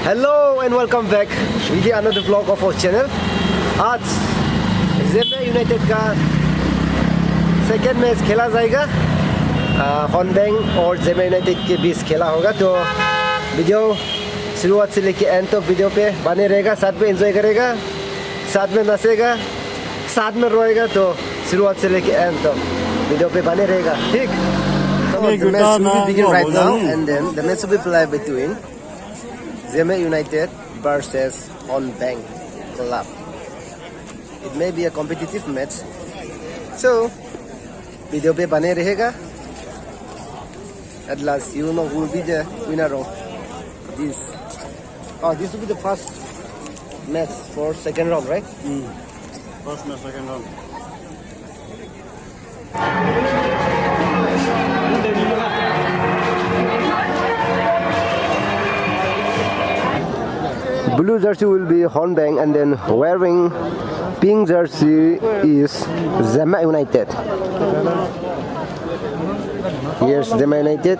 Hello and welcome back with another vlog of our channel. आज ज़ेमे United का second match खेला जाएगा। होंगवेंग और ज़ेमे यूनाइटेड के बीच खेला होगा, तो वीडियो शुरुआत से लेके एंड तक वीडियो पे बने रहेगा। साथ में एंजॉय करेगा, साथ में नसेगा, साथ में रोएगा। तो शुरुआत से लेके एंड तक वीडियो पे बने रहेगा, ठीक? So the match will begin right now, and then the match will be played between Zeme United versus Hongveng Club. It may be a competitive match, so video पे बने रहेगा. At last, you know who will be the winner of this. Oh, this will be the first match for second round, right? First match, second round. Blue jersey will be Hongveng, and then wearing pink jersey is Zeme United. Here's Zeme United.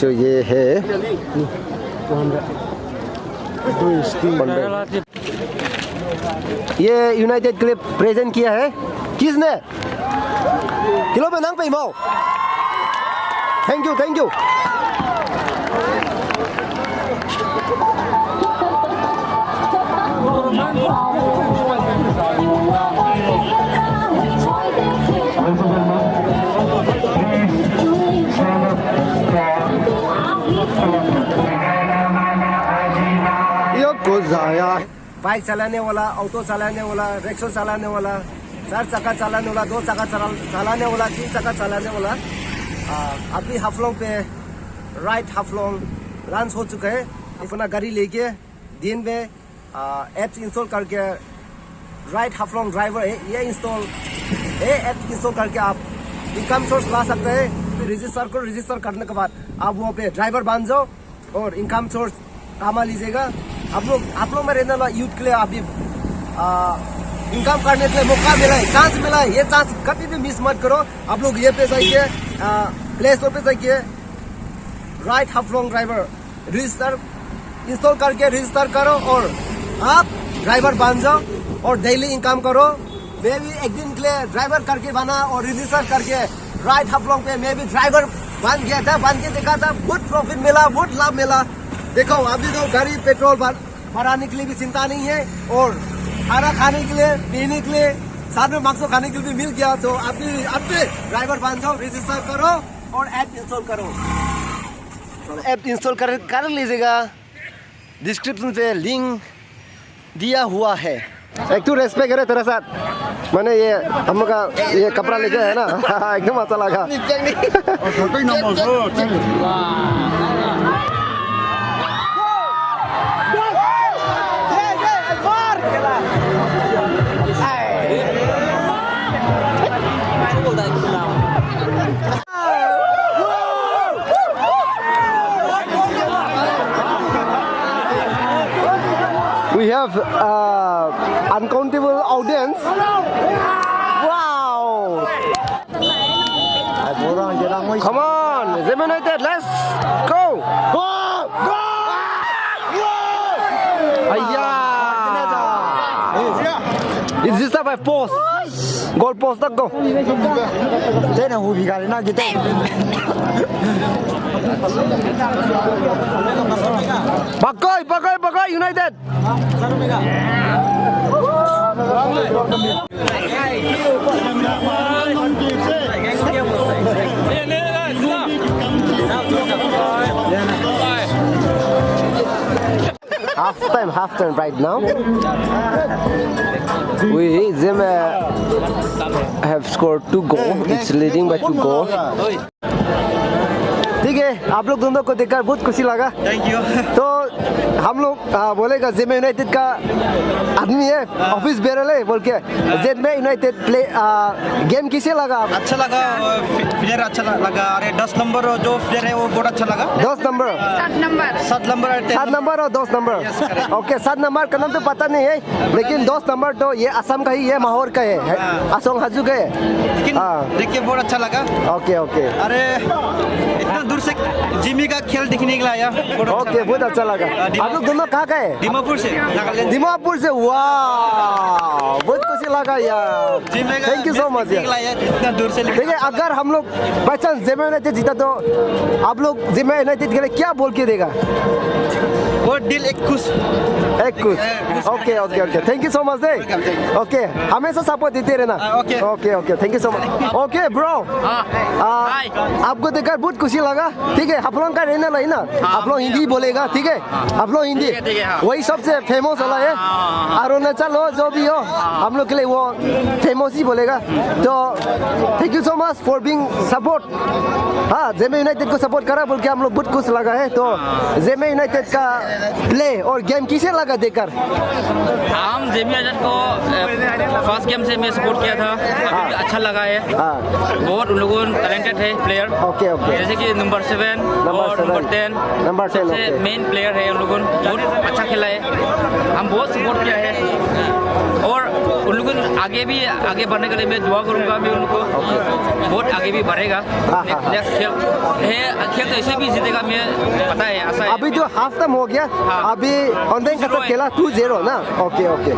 So ये है ये United के लिए present किया है किसने? Kilo पे नंग पे इमाओ। Thank you. बाइक चलाने वाला, ऑटो चलाने वाला, रिक्शा चलाने वाला, 4 चक्का चलाने वाला, 2 चक्का चलाने वाला, 3 चक्का चलाने वाला, अभी हाफलोंग पे राइट हाफलोंग लॉन्च हो चुका है। अपना गाड़ी लेके दिन में ऐप इंस्टॉल करके राइट हाफलोंग ड्राइवर है, ये ऐप इंस्टॉल करके आप इनकम सोर्स ला सकते हैं। रजिस्टर करने के बाद आप वहाँ पे ड्राइवर बन जाओ और इनकम सोर्स कमा लीजिएगा। आप लोग में रहने वाला यूथ के लिए अभी इनकम करने के लिए मौका मिला है, चांस मिला है। ये चांस कभी भी मिस मत करो। आप लोग ये पे जाइए, प्ले स्टोर पे जाइए, right Haflong driver register install करके रजिस्टर करो और आप ड्राइवर बन जाओ और डेली इनकम करो। मैं भी एक दिन के लिए ड्राइवर करके बना और रजिस्टर करके राइट हाफलोंग पे मैं भी ड्राइवर बन गया था, बन के देखा था, बहुत प्रॉफिट मिला, बहुत लाभ मिला। देखो अभी तो गाड़ी पेट्रोल भराने के लिए भी चिंता नहीं है और खाना खाने के लिए, पीने के लिए, साथ में मांसो खाने के लिए भी मिल गया। तो अपने ड्राइवर बन जाओ, रजिस्टर करो और ऐप इंस्टॉल करो। ऐप इंस्टॉल कर लीजिएगा, डिस्क्रिप्शन पे लिंक दिया हुआ है। एक तो रेस्पेक्ट करे तेरे साथ, मैंने ये हम का ये कपड़ा लेके है ना, एकदम अच्छा लगा। We have uncountable audience. Wow! Come on, Zeme United, let's go! Go! It's just by post. Goal post tak go. Thế nào hùi gà na gitu. Pakai United. Half time right now. Zeme have scored 2 goals. It's leading by 2 goals. ठीक है, आप लोग दोनों को देखकर बहुत खुशी लगा। Thank you. तो हम लोग बोलेगा ज़ेमे यूनाइटेड का आदमी है, ऑफिस बेरल है बोल के। ज़ेमे यूनाइटेड प्ले गेम किसे लगा? अच्छा लगा, प्लेयर अच्छा लगा। अरे 10 नंबर जो प्लेयर है वो बहुत अच्छा लगा। 10 नंबर, 7 नंबर और 10 नंबर। ओके, 7 नंबर का नाम तो पता नहीं है, लेकिन 10 नंबर तो ये असम का ही है, माहौर का है, असम हाजू का है। देख के बहुत अच्छा लगा। ओके। अरे इतना दूर से जिमी का खेल देखने के लिए आया। ओके, बहुत अच्छा लगा। आप लोग दोनों कहाँ का है? दीमापुर से, नागालैंड। दीमापुर से, वाह, बहुत खुशी लगा यार। थैंक यू सो मच यार। इतना दूर से। देखिए, अगर हम लोग बाई चांस जेमे यूनाइटेड जीता तो आप लोग जेमे यूनाइटेड के लिए क्या बोल के देगा? वो दिल एक खुश। Okay okay okay, thank you so much they. Okay, हमेशा सपोर्ट देते रहना। Okay okay okay, thank you so much. Okay bro, आपको देखकर बहुत खुशी लगा। ठीक है, आप लोगों का रहना नहीं ना, आप लोग हिंदी बोलेगा, ठीक है? आप लोग हिंदी वही सबसे फेमस वाला है। अरुणाचल हो जो भी हो, हम लोग के लिए वो फेमस ही बोलेगा। तो thank you so much for being support. हाँ, जेमे यूनाइटेड को सपोर्ट करा बोल के हम लोग बहुत खुश लगा है। तो जेमे यूनाइटेड का प्ले और गेम किसे लगा देखकर? हम जेमे यूनाइटेड को फर्स्ट गेम से मैं सपोर्ट किया था, अभी अच्छा लगा है। बहुत उन लोगों टैलेंटेड है प्लेयर। ओके ओके, जैसे कि नंबर 7 और नंबर 10 सबसे मेन प्लेयर है। उन लोगों बहुत अच्छा खेला है, हम बहुत सपोर्ट किया है। और उन लोगों आगे भी आगे बढ़ने के लिए मैं दुआ करूंगा भी उनको, बहुत आगे भी बढ़ेगा। नेक्स्ट खेल तो ऐसे भी जीतेगा, मैं पता है, आशा है। अभी जो हाफ टाइम हो गया, अभी होंगवेंग के साथ खेला 2-0 ना। ओके ओके,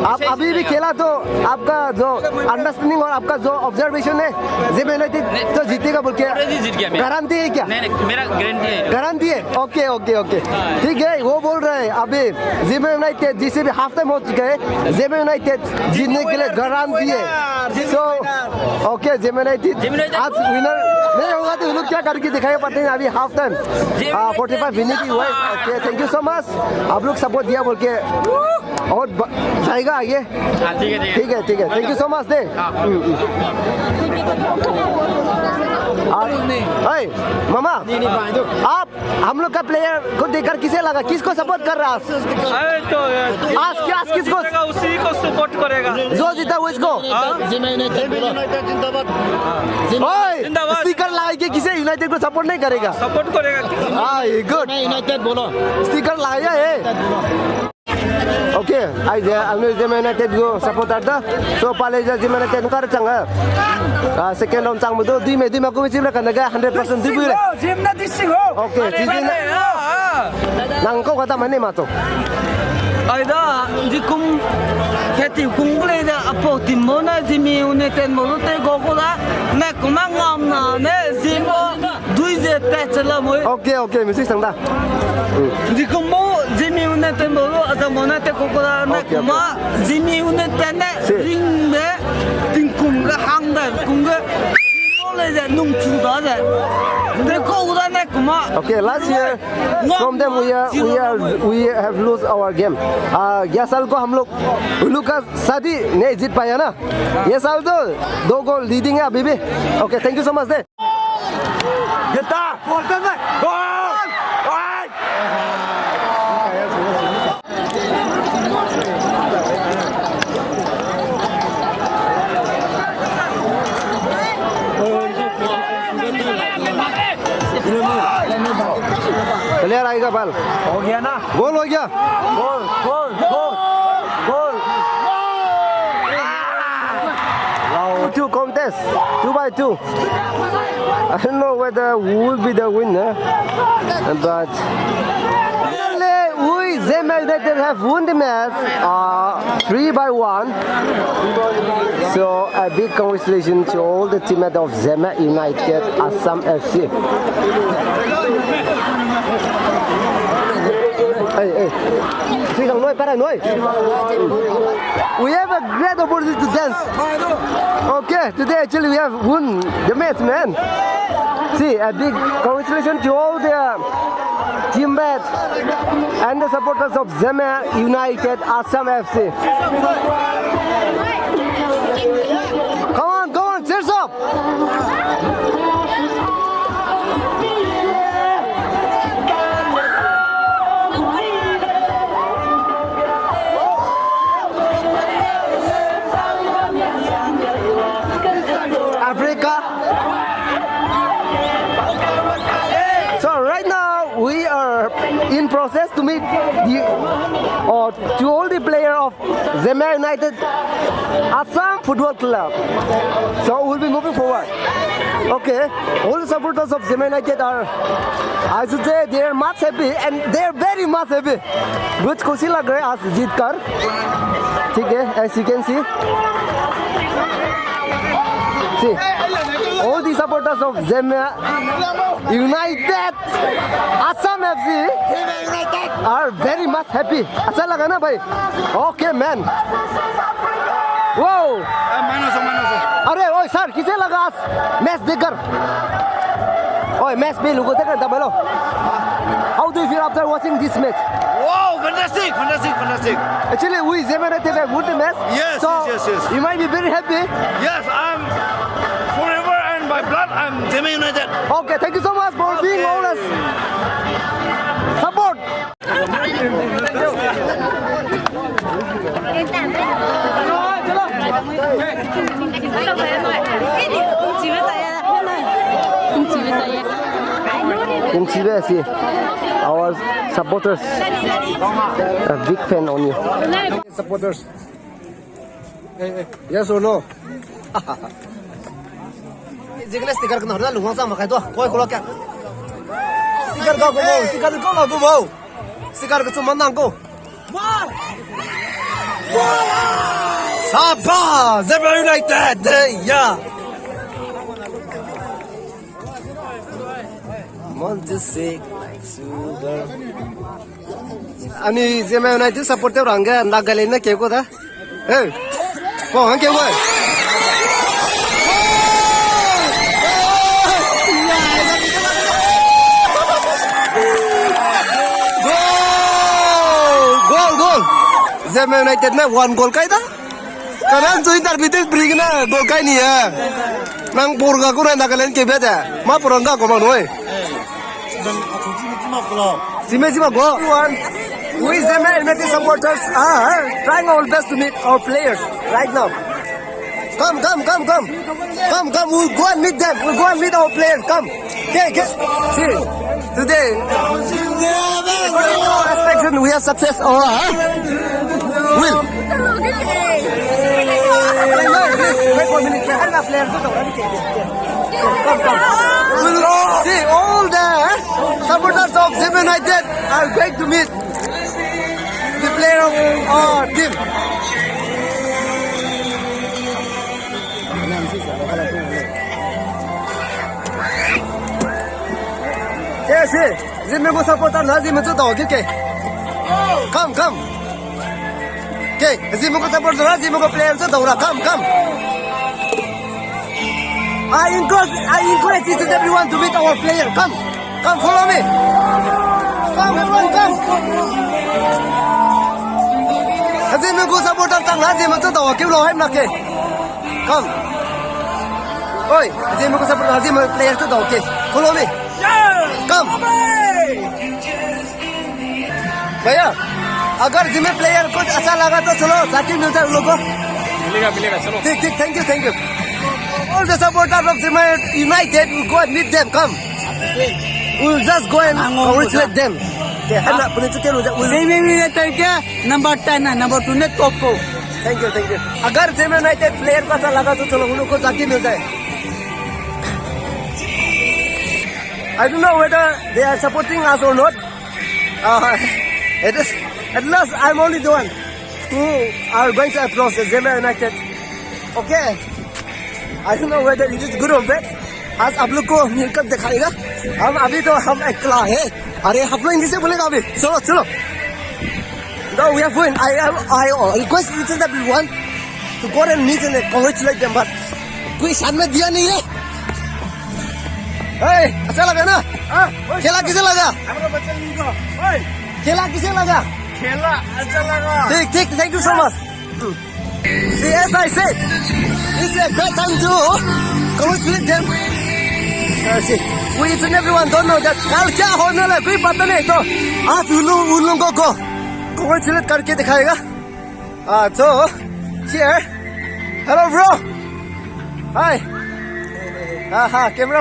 आप अभी भी खेला तो आपका जो अंडरस्टैंडिंग और आपका जो ऑब्जर्वेशन है जेमे यूनाइटेड तो जीतेगा बोल के जीत गया। गारंटी है क्या? नहीं, मेरा गारंटी है। गारंटी है? ओके ओके ओके, ठीक है। वो बोल रहे हैं अभी जेमे यूनाइटेड जिसे भी हाफ टाइम हो चुका है, जेमे यूनाइटेड जीतने के लिए गारंटी है। सो ओके, जेमे यूनाइटेड आज विनर नहीं होगा तो लोग क्या करके दिखाएगा पता नहीं। अभी हाफ टाइम 45 मिनट ही हुआ है। Okay, thank you so much, आप लोग सपोर्ट दिया बोल के और जाएगा आगे। ठीक है ठीक है, थैंक यू सो मच दे। मामा, आप हम लोग का प्लेयर को देखकर किसे लगा, किसको सपोर्ट कर रहा है? आज किसको? उसी को सपोर्ट करेगा जो जीता वो इसको। स्टिकर लगा के किसे यूनाइटेड को सपोर्ट नहीं करेगा? सपोर्ट करेगा। हाँ, गुड, यूनाइटेड बोलो, स्टिकर लगाया है। ओके, आइए जेमे यूनाइटेड को सपोर्ट करता। सो पाले जेमे यूनाइटेड को चंगा सेकेंड राउंड चांग बदो दुई में को मिसिम रखना गया 100% दुई बुले। ओके, जीती नंको कथा मने मातो आइदा जिकुम खेती कुंगले दा अपो तिमोना जिमी यूनाइटेड मोते गोगोला ने कुमांगम ना ने जिमो दुई जे तेचला मोय। ओके ओके, मिसिम संदा जिकुमो जिमी यूनाइटेड मोलो अजा मोनाते गोगोला ने कुमा जिमी यूनाइटेड ने रिंग में तिंकुंगा हांगदा कुंगा मोले जे नुंचुदा जे देखो उदा ने कुमा। Okay, last year from them we have lose our game. ये साल को हम लोग का शादी नहीं जीत पाया ना, ये साल तो 2 गोल लीडिंग है अभी भी। Okay, thank you so much they. Player आएगा, बाल हो गया ना, गोल हो गया। गोल गोल गोल गोल। 2 contest 2-2. I don't know whether who will be the winner, but we Zeme United have won the match 3-1. So a big congratulations to all the teammates of Zeme United Assam FC. Hey, we have a great opportunity to dance. Okay, today actually we have won the match, man. See, a big congratulations to all the teammates and the supporters of Zeme United Assam FC. Come on, cheers up! Africa. So right now we are in process to meet to all the player of Zeme United Assam Football Club. So we'll be moving forward. Okay, all the supporters of Zeme United are, I should say, they are much happy and they are very much happy. बहुत खुशी लग रहा है आज जीत कर. ठीक है, as you can see. See, all the supporters of Zeme United Assam FC are very much happy. अच्छा लगा ना भाई? Okay man. Wow. अरे ओए सर किसे लगा आज मैच देखकर? ओए मैच पे लोगों देखकर तब बोलो. How do you feel after watching this match? Wow, fantastic. Actually, we Zeme United have won the match. Yes, so yes. You might be very happy. Yes, I'm forever and by blood, I'm Zeme United. Okay, thank you so much for being always support. In Chile, our supporters, a big fan on you. Supporters, yes or no? Jiggle sticker kan harus luang sama kayak tu. Kau kalau kan sticker kau mau, sticker kau aku mau, sticker kau cuma nangko. Sabah, Zeme United, yeah. Montisik like sugar. Ani Zeme United supporter orang ke Nagaland na kau dah? Hey, kau orang kau? Goal! Zeme United na 1 goal kaya dah? Karena tu interbitin bring na goal kaya ni ya. Nang purga ko na Nagaland ke beda. Ma puranga ko manuai. Zeme go. We Zeme United supporters are trying our best to meet our players right now. Come. We'll go and meet them. We'll go and meet our players. Come. Okay. See, today, expectation we have success. Will. Wait 1 minute. Come. See, all the supporters of Zeme United are going to meet the player of our team. Yes, Zeme ko supporter na Zeme to daw, okay? Come. Okay, Zeme ko supporter na Zeme ko player to daw, come. I encourage each and everyone to meet our player. Come, follow me. Come. Zeme ko supporter tang na Zeme to daw, okay? Lo hai na ke. Come. Oi, Zeme ko supporter na Zeme player to daw, okay? Follow me. Come. भैया अगर जिम्मे player को अच्छा लगा तो चलो साथी मिलता है उन लोगों को मिलेगा चलो ठीक thank you all the supporters of Zeme United will go and meet them. Come, we'll just go and congratulate them. Zeme United के नंबर 10 है, नंबर 2 ने टॉप को. Thank you. अगर Zeme United प्लेयर को अच्छा लगा तो चलो उन लोगों को साथी मिलता है. I don't know whether they are supporting us or not. At last I'm only the one who are going to approach Zeme United. Okay. I don't know whether it is good or bad. आज आप लोग को मिलकर दिखाएगा. हम अभी तो हम अकेला है. अरे हम लोग इंग्लिश से बोलेगा अभी. चलो. No, we are fine. I request each and everyone to go and meet and congratulate them. But कोई साथ में दिया नहीं है. Hey, अच्छा लगा ना? खेला किसे लगा? खेला किसे लगा? खेला अच्छा लगा. ठीक. Thank you so much. See, as I said, it's a great time to congratulate them. See, we each and everyone don't know that कल क्या होने वाला है कोई पता नहीं तो आज उन लोगों को congratulate करके दिखाएगा. So here, hello bro. Hi. हाँ कैमरा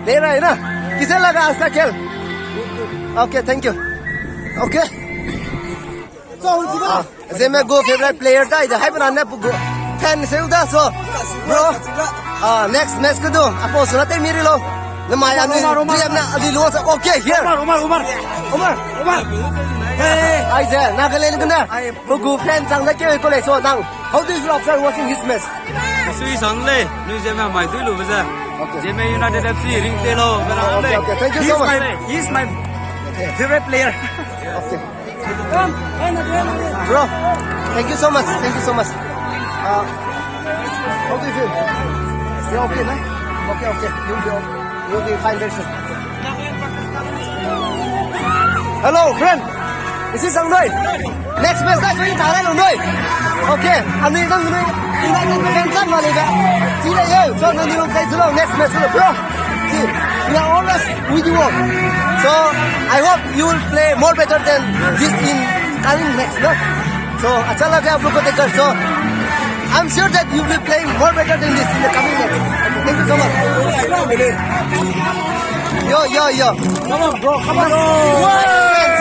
ले रहा है ना? किसे लगा आज का खेल? Okay, thank you. Okay. Zeme go favorite player da ida hai banana fan se uda so bro Next match ko do. Apo sunate miri lo. Namay ano DM na adi lo. Okay, here. Umar. Hey, I said, Nagaland ko na. Pugu friend sang na kaya ko le. So nang, how do you feel after watching his match? Sui sang le, nu Zeme mai tu lu beza. Okay. Zeme United FC ring te lo. Okay, thank you so much. He's my favorite player. Okay. Bro, thank you so much. How do you feel? You're okay, man? Okay. You'll be fine very soon. Hello, friend. This is Sang Noi. Next match, that's when Thailand on Noi. Okay, I'm going to defend Malaysia. See you. So, next match, bro. See, we are always with you. So, I hope you will play more better than this in coming match, no? So, अच्छा लगा आप लोगों को देखकर. So, I'm sure that you will be playing more better than this in the coming match. Thank you so much. Yo. Come on, bro. Come on. Yes.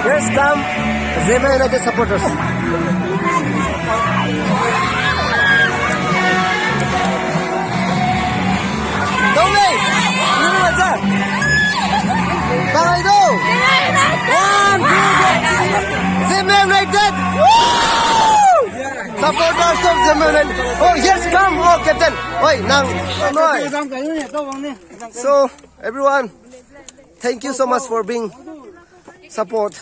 Here's come Zeme United supporters. Zeme United! Supporters of Zeme United! Oh, yes, come! Oh, Captain! Oi, nang! So, everyone, thank you so much for being support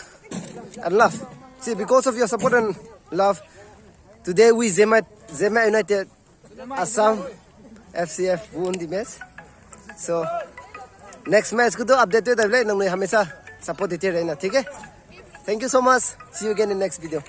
and love. See, because of your support and love, today we Zeme United Assam Fc won the match. So, next match ko to update to table nang hamesha support dete रहना, ठीक है? Thank you so much. See you again in next video.